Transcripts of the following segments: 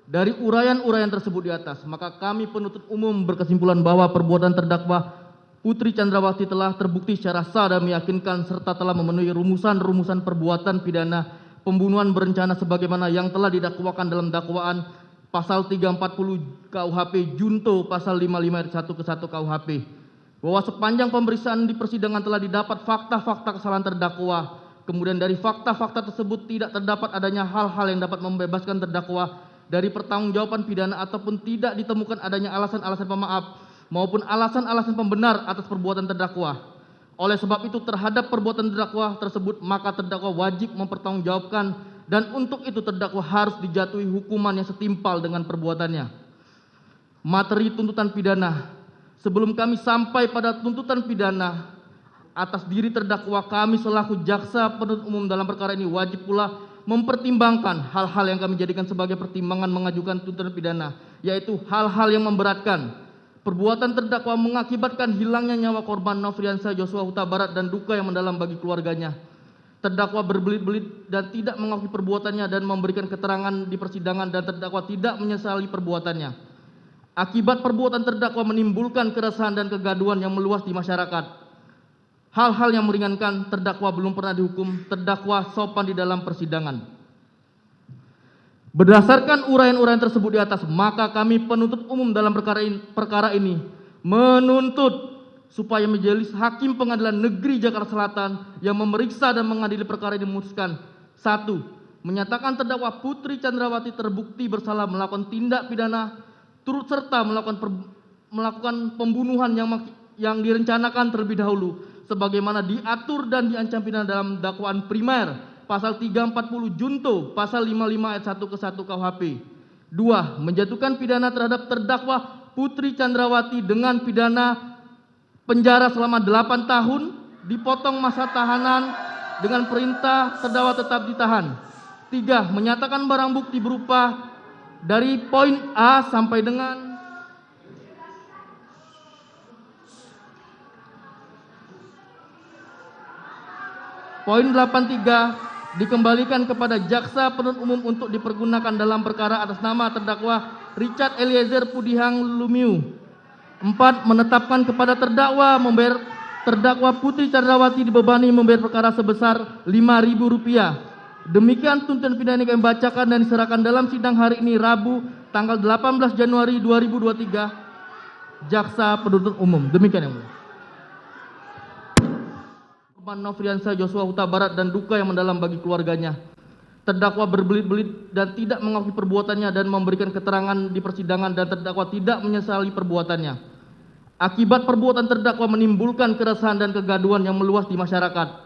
Dari uraian-uraian tersebut di atas, maka kami penuntut umum berkesimpulan bahwa perbuatan terdakwa Putri Chandrawati telah terbukti secara sah dan meyakinkan serta telah memenuhi rumusan-rumusan perbuatan pidana pembunuhan berencana sebagaimana yang telah didakwakan dalam dakwaan pasal 340 KUHP junto pasal 55 ayat 1 ke 1 KUHP. Bahwa sepanjang pemeriksaan di persidangan telah didapat fakta-fakta kesalahan terdakwa. Kemudian dari fakta-fakta tersebut tidak terdapat adanya hal-hal yang dapat membebaskan terdakwa dari pertanggungjawaban pidana ataupun tidak ditemukan adanya alasan-alasan pemaaf maupun alasan-alasan pembenar atas perbuatan terdakwa. Oleh sebab itu terhadap perbuatan terdakwa tersebut maka terdakwa wajib mempertanggungjawabkan dan untuk itu terdakwa harus dijatuhi hukuman yang setimpal dengan perbuatannya. Materi tuntutan pidana. Sebelum kami sampai pada tuntutan pidana atas diri terdakwa, kami selaku jaksa penuntut umum dalam perkara ini wajib pula mempertimbangkan hal-hal yang kami jadikan sebagai pertimbangan mengajukan tuntutan pidana, yaitu hal-hal yang memberatkan. Perbuatan terdakwa mengakibatkan hilangnya nyawa korban Nofriansah Joshua Huta Barat dan duka yang mendalam bagi keluarganya. Terdakwa berbelit-belit dan tidak mengakui perbuatannya dan memberikan keterangan di persidangan dan terdakwa tidak menyesali perbuatannya. Akibat perbuatan terdakwa menimbulkan keresahan dan kegaduhan yang meluas di masyarakat. Hal-hal yang meringankan terdakwa belum pernah dihukum, terdakwa sopan di dalam persidangan. Berdasarkan uraian-uraian tersebut di atas, maka kami penuntut umum dalam perkara ini menuntut supaya Majelis Hakim Pengadilan Negeri Jakarta Selatan yang memeriksa dan mengadili perkara ini memutuskan: 1. Menyatakan terdakwa Putri Chandrawati terbukti bersalah melakukan tindak pidana turut serta melakukan pembunuhan yang direncanakan terlebih dahulu sebagaimana diatur dan diancam pidana dalam dakwaan primer pasal 340 junto pasal 55 ayat 1 ke 1 KUHP. 2. Menjatuhkan pidana terhadap terdakwa Putri Chandrawati dengan pidana penjara selama 8 tahun, dipotong masa tahanan dengan perintah terdakwa tetap ditahan. 3. Menyatakan barang bukti berupa dari poin A sampai dengan poin 83 dikembalikan kepada jaksa penuntut umum untuk dipergunakan dalam perkara atas nama terdakwa Richard Eliezer Pudihang Lumiu. 4. Menetapkan kepada terdakwa Putri Chandrawati dibebani membayar perkara sebesar Rp5.000. Demikian tuntutan pidana yang kami bacakan dan diserahkan dalam sidang hari ini Rabu tanggal 18 Januari 2023 Jaksa Penuntut Umum. Demikian yang mulia. Korban Nofriansah Joshua Huta Barat dan duka yang mendalam bagi keluarganya. Terdakwa berbelit-belit dan tidak mengakui perbuatannya dan memberikan keterangan di persidangan dan terdakwa tidak menyesali perbuatannya. Akibat perbuatan terdakwa menimbulkan keresahan dan kegaduhan yang meluas di masyarakat.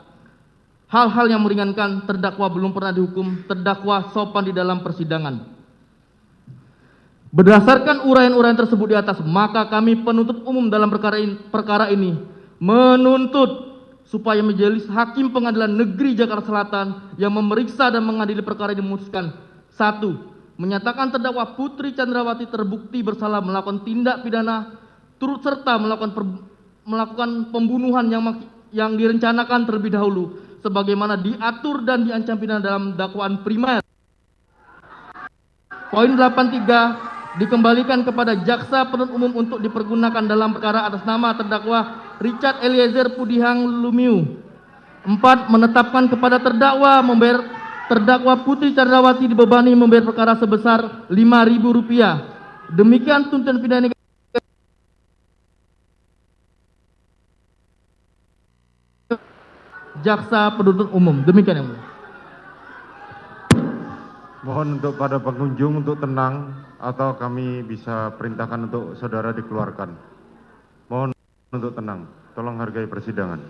Hal-hal yang meringankan terdakwa belum pernah dihukum, terdakwa sopan di dalam persidangan. Berdasarkan uraian-uraian tersebut di atas, maka kami penuntut umum dalam perkara ini menuntut supaya Majelis Hakim Pengadilan Negeri Jakarta Selatan yang memeriksa dan mengadili perkara ini memutuskan: 1. Menyatakan terdakwa Putri Chandrawati terbukti bersalah melakukan tindak pidana turut serta melakukan pembunuhan yang direncanakan terlebih dahulu sebagaimana diatur dan diancam pidana dalam dakwaan primer. Poin 83 dikembalikan kepada jaksa penuntut umum untuk dipergunakan dalam perkara atas nama terdakwa Richard Eliezer Pudihang Lumiu. 4. Menetapkan kepada terdakwa Putri Chandrawati dibebani membayar perkara sebesar Rp5.000. Demikian tuntutan pidana Jaksa Penuntut Umum. Demikian yang mulia. Mohon untuk pada pengunjung untuk tenang atau kami bisa perintahkan untuk saudara dikeluarkan. Mohon untuk tenang. Tolong hargai persidangan.